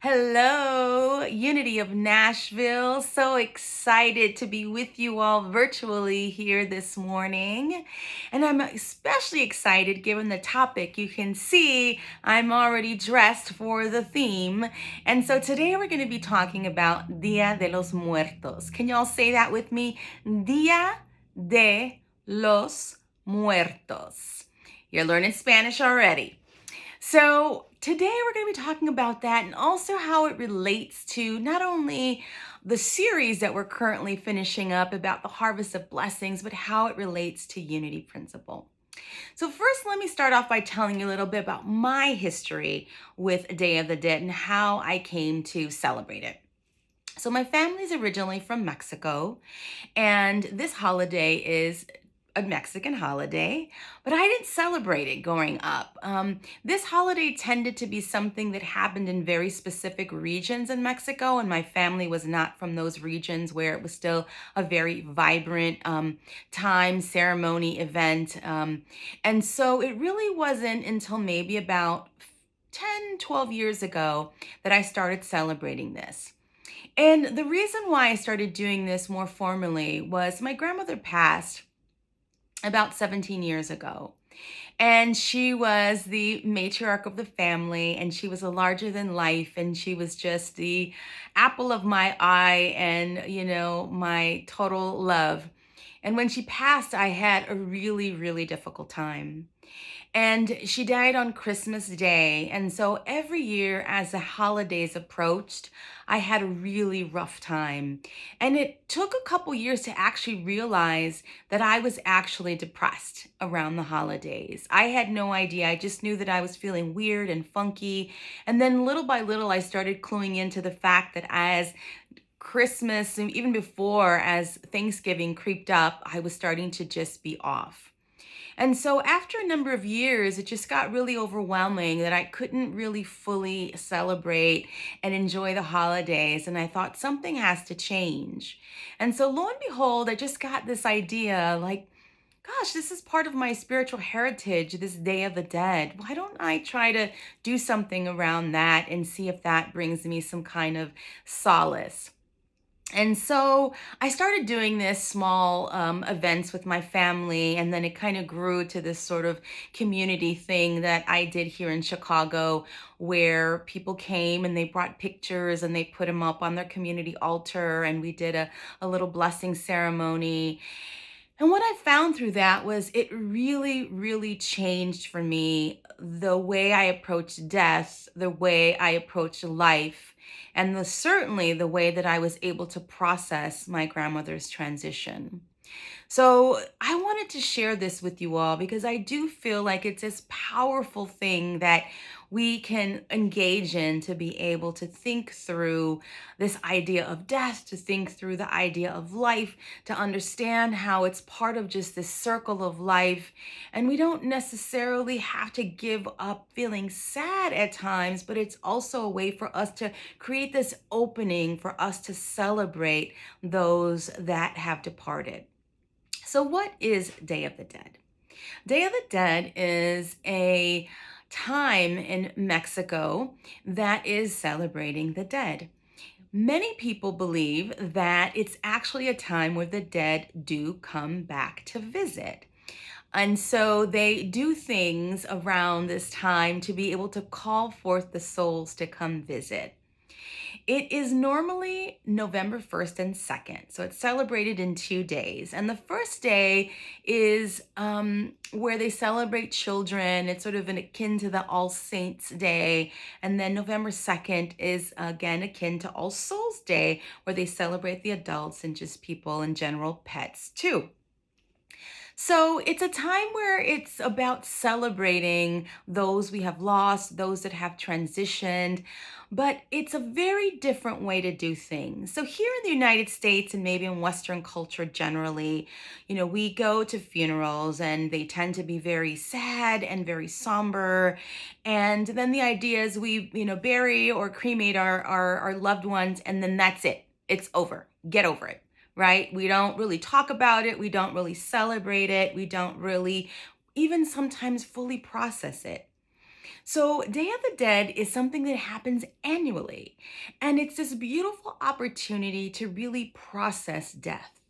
Hello, Unity of Nashville. So excited to be with you all virtually here this morning. And I'm especially excited given the topic. You can see I'm already dressed for the theme. And so today we're going to be talking about Dia de los Muertos. Can y'all say that with me? Dia de los Muertos. You're learning Spanish already. So, today we're going to be talking about that and also how it relates to not only the series that we're currently finishing up about the harvest of blessings, but how it relates to unity principle. So, first, let me start off by telling you a little bit about my history with Day of the Dead and how I came to celebrate it. So, my family's originally from Mexico, and this holiday is a Mexican holiday, but I didn't celebrate it growing up. This holiday tended to be something that happened in very specific regions in Mexico, and my family was not from those regions where it was still a very vibrant time, ceremony, event. And so it really wasn't until maybe about 10, 12 years ago that I started celebrating this. And the reason why I started doing this more formally was my grandmother passed about 17 years ago. And she was the matriarch of the family, and she was a larger than life, and she was just the apple of my eye and, my total love. And when she passed, I had a really, really difficult time. And she died on Christmas Day. And so every year, as the holidays approached, I had a really rough time. And it took a couple years to actually realize that I was actually depressed around the holidays. I had no idea. I just knew that I was feeling weird and funky. And then little by little, I started cluing into the fact that as Christmas and even before, as Thanksgiving creeped up, I was starting to just be off. And so after a number of years, it just got really overwhelming that I couldn't really fully celebrate and enjoy the holidays. And I thought something has to change. And so lo and behold, I just got this idea like, gosh, this is part of my spiritual heritage, this Day of the Dead. Why don't I try to do something around that and see if that brings me some kind of solace? And so I started doing this small events with my family, and then it kind of grew to this sort of community thing that I did here in Chicago, where people came and they brought pictures and they put them up on their community altar, and we did a little blessing ceremony. And what I found through that was it really, really changed for me the way I approached death, the way I approached life, and certainly the way that I was able to process my grandmother's transition. So I wanted to share this with you all because I do feel like it's this powerful thing that we can engage in to be able to think through this idea of death, to think through the idea of life, to understand how it's part of just this circle of life. And we don't necessarily have to give up feeling sad at times, but it's also a way for us to create this opening for us to celebrate those that have departed. So, what is Day of the Dead? Day of the Dead is a time in Mexico that is celebrating the dead. Many people believe that it's actually a time where the dead do come back to visit. And so they do things around this time to be able to call forth the souls to come visit. It is normally November 1st and 2nd. So it's celebrated in 2 days. And the first day is where they celebrate children. It's sort of akin to the All Saints Day. And then November 2nd is again akin to All Souls Day, where they celebrate the adults and just people in general, pets too. So it's a time where it's about celebrating those we have lost, those that have transitioned, but it's a very different way to do things. So here in the United States and maybe in Western culture generally, we go to funerals and they tend to be very sad and very somber. And then the idea is we, bury or cremate our loved ones, and then that's it. It's over. Get over it. Right? We don't really talk about it. We don't really celebrate it. We don't really even sometimes fully process it. So, Day of the Dead is something that happens annually, and it's this beautiful opportunity to really process death,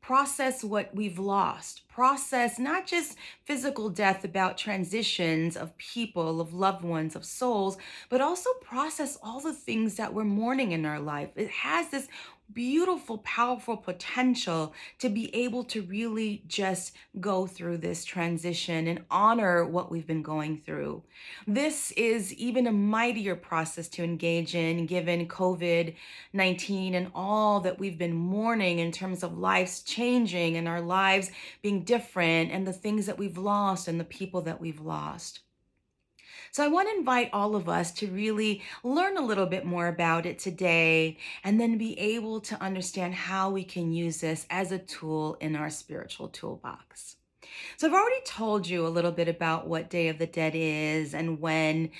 process what we've lost, process not just physical death about transitions of people, of loved ones, of souls, but also process all the things that we're mourning in our life. It has this beautiful, powerful potential to be able to really just go through this transition and honor what we've been going through. This is even a mightier process to engage in given COVID 19 and all that we've been mourning in terms of lives changing and our lives being different and the things that we've lost and the people that we've lost. So I want to invite all of us to really learn a little bit more about it today and then be able to understand how we can use this as a tool in our spiritual toolbox. So I've already told you a little bit about what Day of the Dead is and when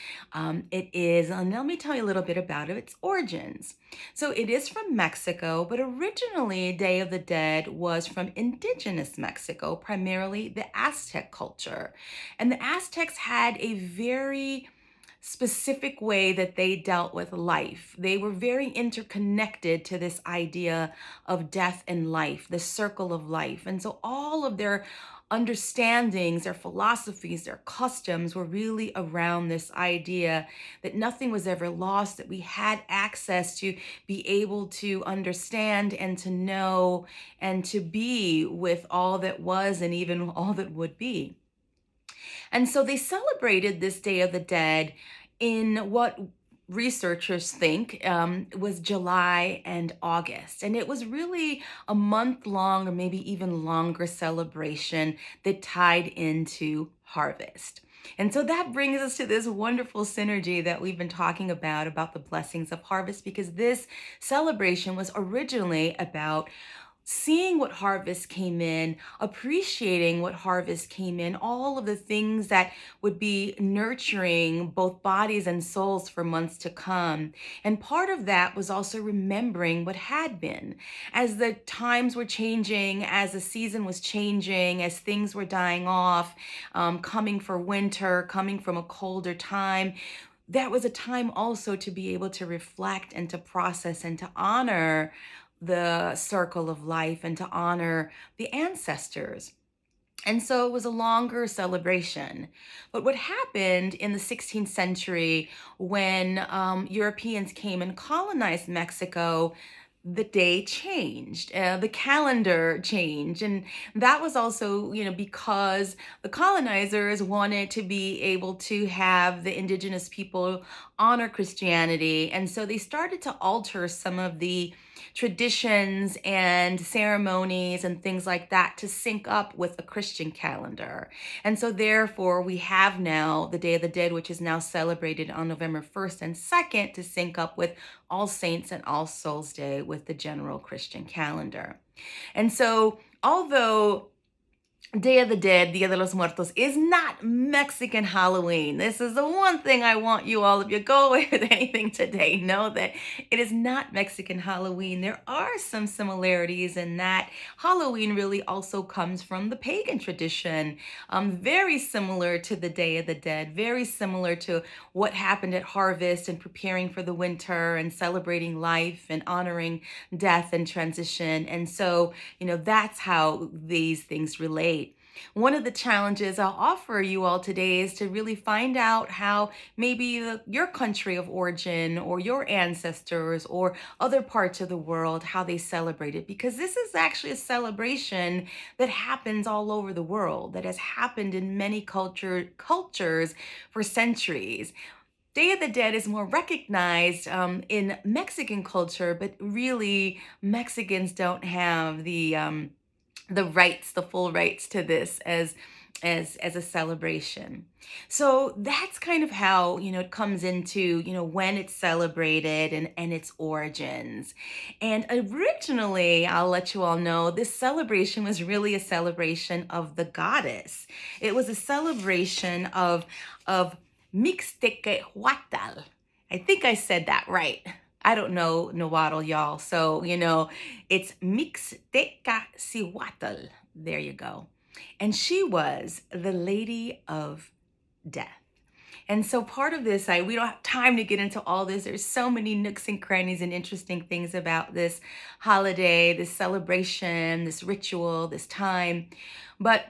it is. And let me tell you a little bit about its origins. So it is from Mexico, but originally Day of the Dead was from indigenous Mexico, primarily the Aztec culture. And the Aztecs had a very specific way that they dealt with life. They were very interconnected to this idea of death and life, the circle of life. And so all of their understandings, their philosophies, their customs were really around this idea that nothing was ever lost, that we had access to be able to understand and to know and to be with all that was and even all that would be. And so they celebrated this Day of the Dead in what researchers think was July and August. And it was really a month long or maybe even longer celebration that tied into harvest. And so that brings us to this wonderful synergy that we've been talking about the blessings of harvest, because this celebration was originally about seeing what harvest came in, appreciating what harvest came in, all of the things that would be nurturing both bodies and souls for months to come. And part of that was also remembering what had been. As the times were changing, as the season was changing, as things were dying off, coming for winter, coming from a colder time, that was a time also to be able to reflect and to process and to honor the circle of life and to honor the ancestors. And so it was a longer celebration. But what happened in the 16th century when Europeans came and colonized Mexico, the day changed, the calendar changed. And that was also, because the colonizers wanted to be able to have the indigenous people honor Christianity. And so they started to alter some of the traditions and ceremonies and things like that to sync up with the Christian calendar. And so therefore we have now the Day of the Dead, which is now celebrated on November 1st and 2nd to sync up with All Saints and All Souls Day with the general Christian calendar. And so although Day of the Dead, Dia de los Muertos, is not Mexican Halloween. This is the one thing I want you all, if you go away with anything today, know that it is not Mexican Halloween. There are some similarities in that Halloween really also comes from the pagan tradition, very similar to the Day of the Dead, very similar to what happened at harvest and preparing for the winter and celebrating life and honoring death and transition. And so, that's how these things relate. One of the challenges I'll offer you all today is to really find out how maybe your country of origin or your ancestors or other parts of the world, how they celebrate it, because this is actually a celebration that happens all over the world, that has happened in many cultures for centuries. Day of the Dead is more recognized in Mexican culture, but really Mexicans don't have the rights, the full rights to this as a celebration. So that's kind of how, it comes into, when it's celebrated and its origins. And originally, I'll let you all know, this celebration was really a celebration of the goddess. It was a celebration of Mixtequehuatl. I think I said that right. I don't know Nahuatl, y'all. So, it's Mixtecacihuatl. There you go. And she was the Lady of Death. And so part of this, we don't have time to get into all this. There's so many nooks and crannies and interesting things about this holiday, this celebration, this ritual, this time. But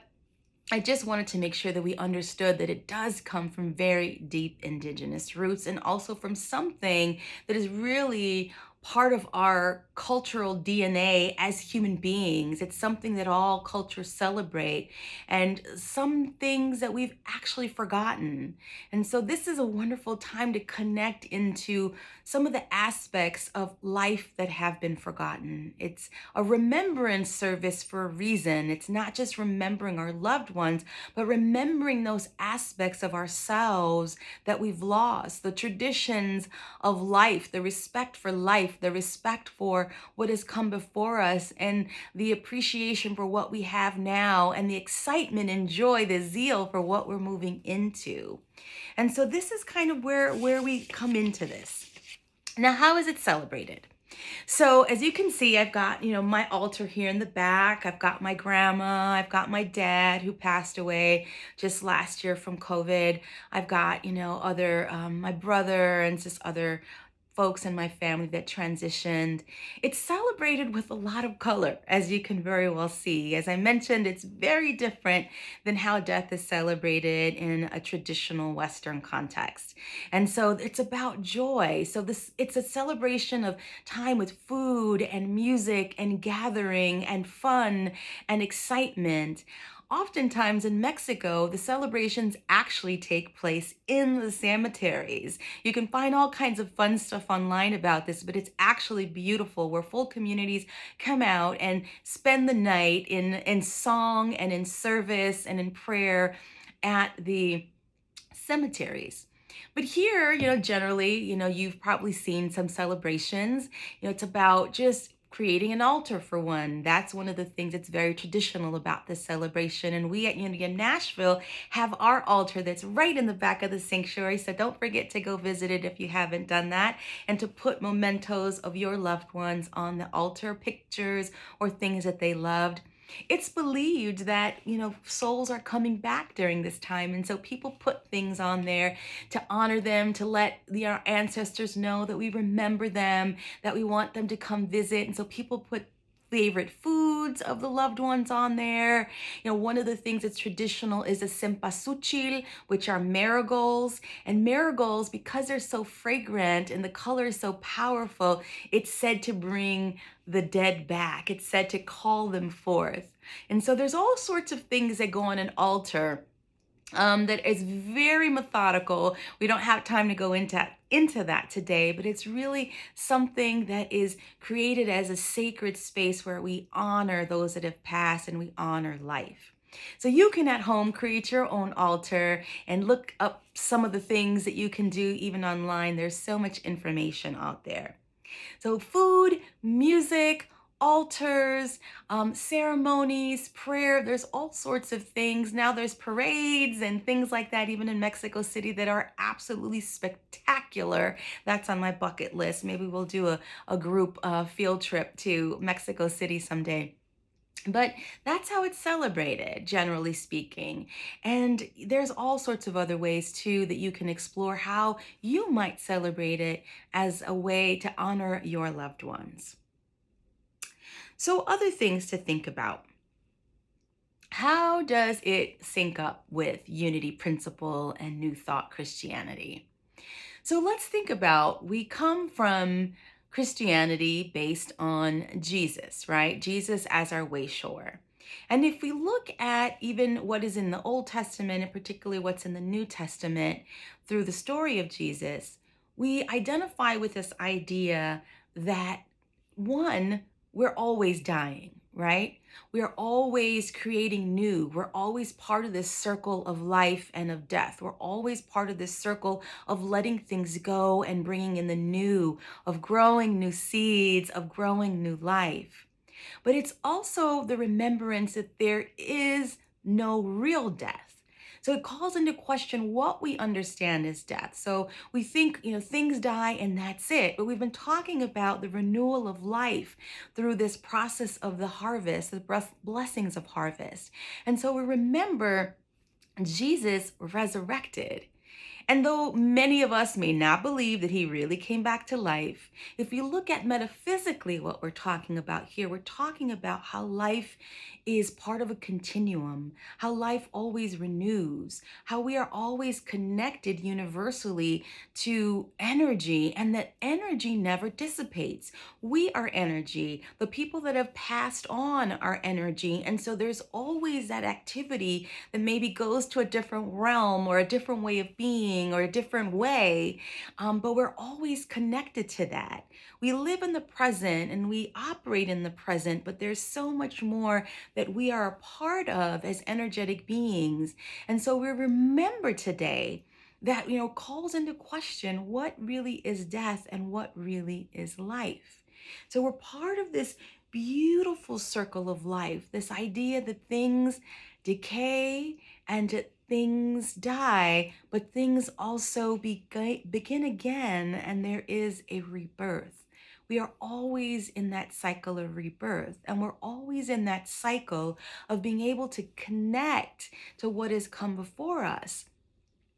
I just wanted to make sure that we understood that it does come from very deep indigenous roots and also from something that is really part of our cultural DNA as human beings. It's something that all cultures celebrate and some things that we've actually forgotten. And so this is a wonderful time to connect into some of the aspects of life that have been forgotten. It's a remembrance service for a reason. It's not just remembering our loved ones, but remembering those aspects of ourselves that we've lost, the traditions of life, the respect for life, the respect for what has come before us, and the appreciation for what we have now, and the excitement and joy, the zeal for what we're moving into. And so this is kind of where we come into this. Now, how is it celebrated? So as you can see, I've got, my altar here in the back. I've got my grandma. I've got my dad who passed away just last year from COVID. I've got, other, my brother and just other folks in my family that transitioned. It's celebrated with a lot of color, as you can very well see. As I mentioned, it's very different than how death is celebrated in a traditional Western context. And so it's about joy. So it's a celebration of time with food and music and gathering and fun and excitement. Oftentimes in Mexico, the celebrations actually take place in the cemeteries. You can find all kinds of fun stuff online about this, but it's actually beautiful where full communities come out and spend the night in song and in service and in prayer at the cemeteries. But here, generally, you've probably seen some celebrations. It's about just creating an altar for one. That's one of the things that's very traditional about this celebration. And we at Unity of Nashville have our altar that's right in the back of the sanctuary. So don't forget to go visit it if you haven't done that, and to put mementos of your loved ones on the altar, pictures or things that they loved. It's believed that, souls are coming back during this time. And so people put things on there to honor them, to let our ancestors know that we remember them, that we want them to come visit. And so people put favorite foods of the loved ones on there. One of the things that's traditional is a cempasúchil, which are marigolds. And marigolds, because they're so fragrant and the color is so powerful, it's said to bring the dead back. It's said to call them forth. And so there's all sorts of things that go on an altar that is very methodical. We don't have time to go into that today, but it's really something that is created as a sacred space where we honor those that have passed and we honor life. So you can at home create your own altar and look up some of the things that you can do even online. There's so much information out there. So food, music, altars, ceremonies, prayer, there's all sorts of things. Now there's parades and things like that, even in Mexico City, that are absolutely spectacular. That's on my bucket list. Maybe we'll do a group field trip to Mexico City someday. But that's how it's celebrated, generally speaking. And there's all sorts of other ways, too, that you can explore how you might celebrate it as a way to honor your loved ones. So other things to think about. How does it sync up with unity principle and New Thought Christianity? So let's think about, we come from Christianity based on Jesus, right? Jesus as our way shower. And if we look at even what is in the Old Testament, and particularly what's in the New Testament through the story of Jesus, we identify with this idea that, one, we're always dying, right? We are always creating new. We're always part of this circle of life and of death. We're always part of this circle of letting things go and bringing in the new, of growing new seeds, of growing new life. But it's also the remembrance that there is no real death. So it calls into question what we understand as death. So we think, things die and that's it. But we've been talking about the renewal of life through this process of the harvest, the blessings of harvest. And so we remember Jesus resurrected. And though many of us may not believe that he really came back to life, if you look at metaphysically what we're talking about here, we're talking about how life is part of a continuum, how life always renews, how we are always connected universally to energy, and that energy never dissipates. We are energy. The people that have passed on are energy. And so there's always that activity that maybe goes to a different realm or a different way of being or a different way, but we're always connected to that. We live in the present and we operate in the present, but there's so much more that we are a part of as energetic beings. And so we remember today that, calls into question what really is death and what really is life. So we're part of this beautiful circle of life, this idea that things decay and that things die, but things also begin again, and there is a rebirth. We are always in that cycle of rebirth, and we're always in that cycle of being able to connect to what has come before us.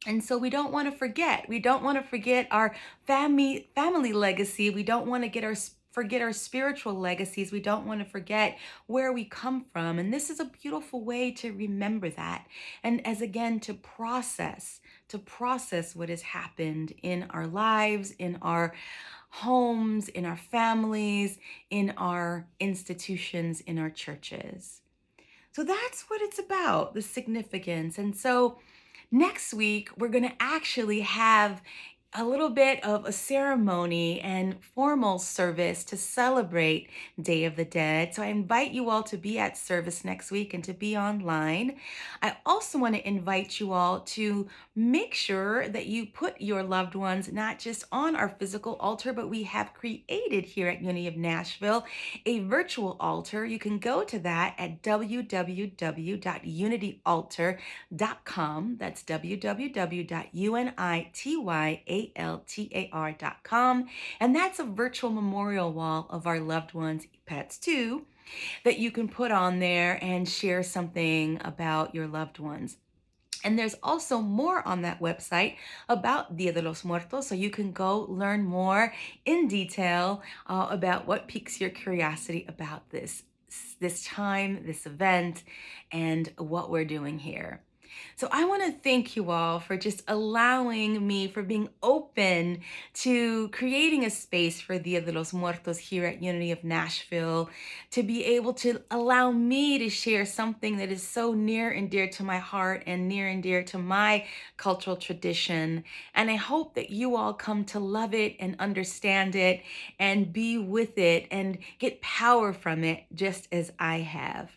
And so we don't want to forget. We don't want to forget our family legacy. We don't want to forget our spiritual legacies. We don't want to forget where we come from. And this is a beautiful way to remember that. And as again, to process what has happened in our lives, in our homes, in our families, in our institutions, in our churches. So that's what it's about, the significance. And so next week, we're going to actually have a little bit of a ceremony and formal service to celebrate Day of the Dead. So I invite you all to be at service next week and to be online. I also want to invite you all to make sure that you put your loved ones not just on our physical altar, but we have created here at Unity of Nashville a virtual altar. You can go to that at www.unityaltar.com. That's www.unityaltar.com. And that's a virtual memorial wall of our loved ones' pets too, that you can put on there and share something about your loved ones. And there's also more on that website about Dia de los Muertos, so you can go learn more in detail about what piques your curiosity about this time, this event, and what we're doing here. So I want to thank you all for just allowing me, for being open to creating a space for Dia de los Muertos here at Unity of Nashville, to be able to allow me to share something that is so near and dear to my heart and near and dear to my cultural tradition. And I hope that you all come to love it and understand it and be with it and get power from it just as I have.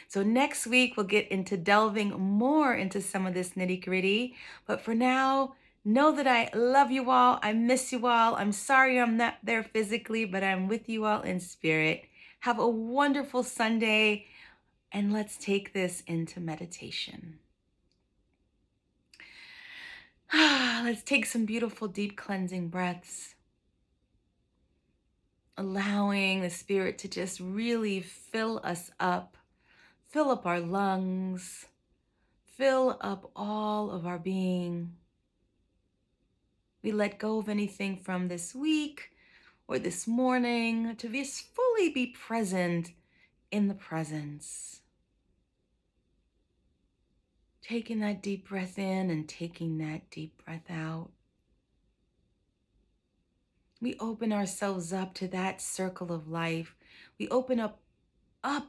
So next week, we'll get into delving more into some of this nitty gritty. But for now, know that I love you all. I miss you all. I'm sorry I'm not there physically, but I'm with you all in spirit. Have a wonderful Sunday, and let's take this into meditation. Let's take some beautiful, deep cleansing breaths, allowing the Spirit to just really fill us up. Fill up our lungs, fill up all of our being. We let go of anything from this week or this morning to just fully be present in the presence. Taking that deep breath in and taking that deep breath out. We open ourselves up to that circle of life. We open up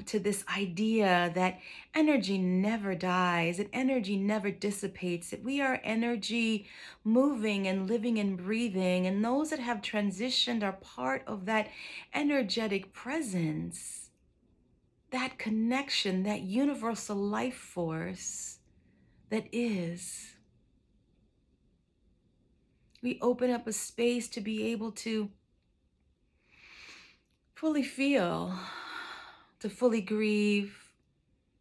to this idea that energy never dies, that energy never dissipates, that we are energy moving and living and breathing, and those that have transitioned are part of that energetic presence, that connection, that universal life force that is. We open up a space to be able to fully feel, to fully grieve,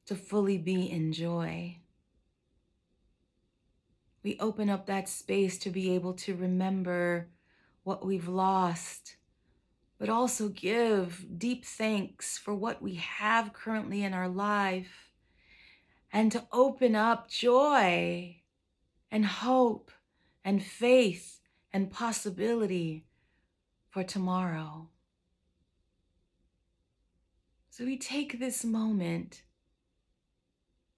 to fully be in joy. We open up that space to be able to remember what we've lost, but also give deep thanks for what we have currently in our life, and to open up joy and hope and faith and possibility for tomorrow. So we take this moment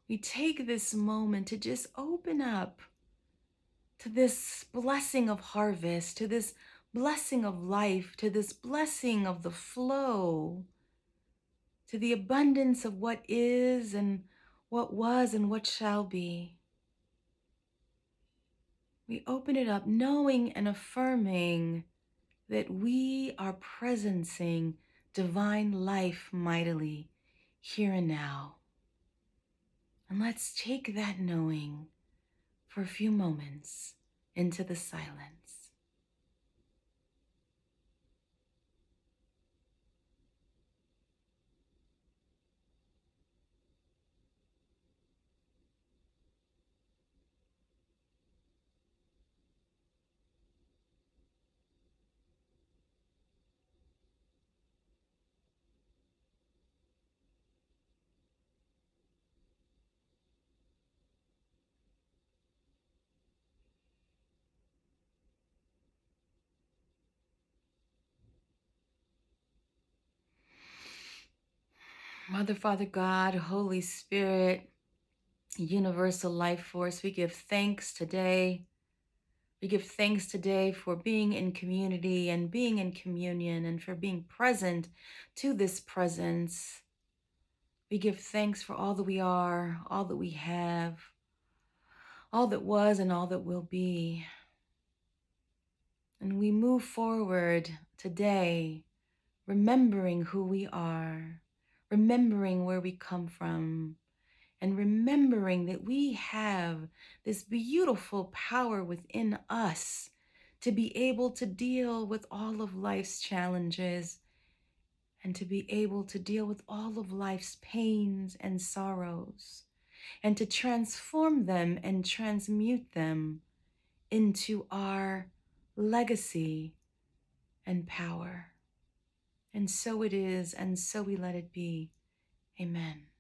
to just open up to this blessing of harvest, to this blessing of life, to this blessing of the flow, to the abundance of what is and what was and what shall be. We open it up knowing and affirming that we are presencing divine life mightily here and now. And let's take that knowing for a few moments into the silence. Mother, Father, God, Holy Spirit, universal life force, we give thanks today. We give thanks today for being in community and being in communion and for being present to this presence. We give thanks for all that we are, all that we have, all that was and all that will be. And we move forward today, remembering who we are, remembering where we come from, and remembering that we have this beautiful power within us to be able to deal with all of life's challenges and to be able to deal with all of life's pains and sorrows and to transform them and transmute them into our legacy and power. And so it is, and so we let it be. Amen.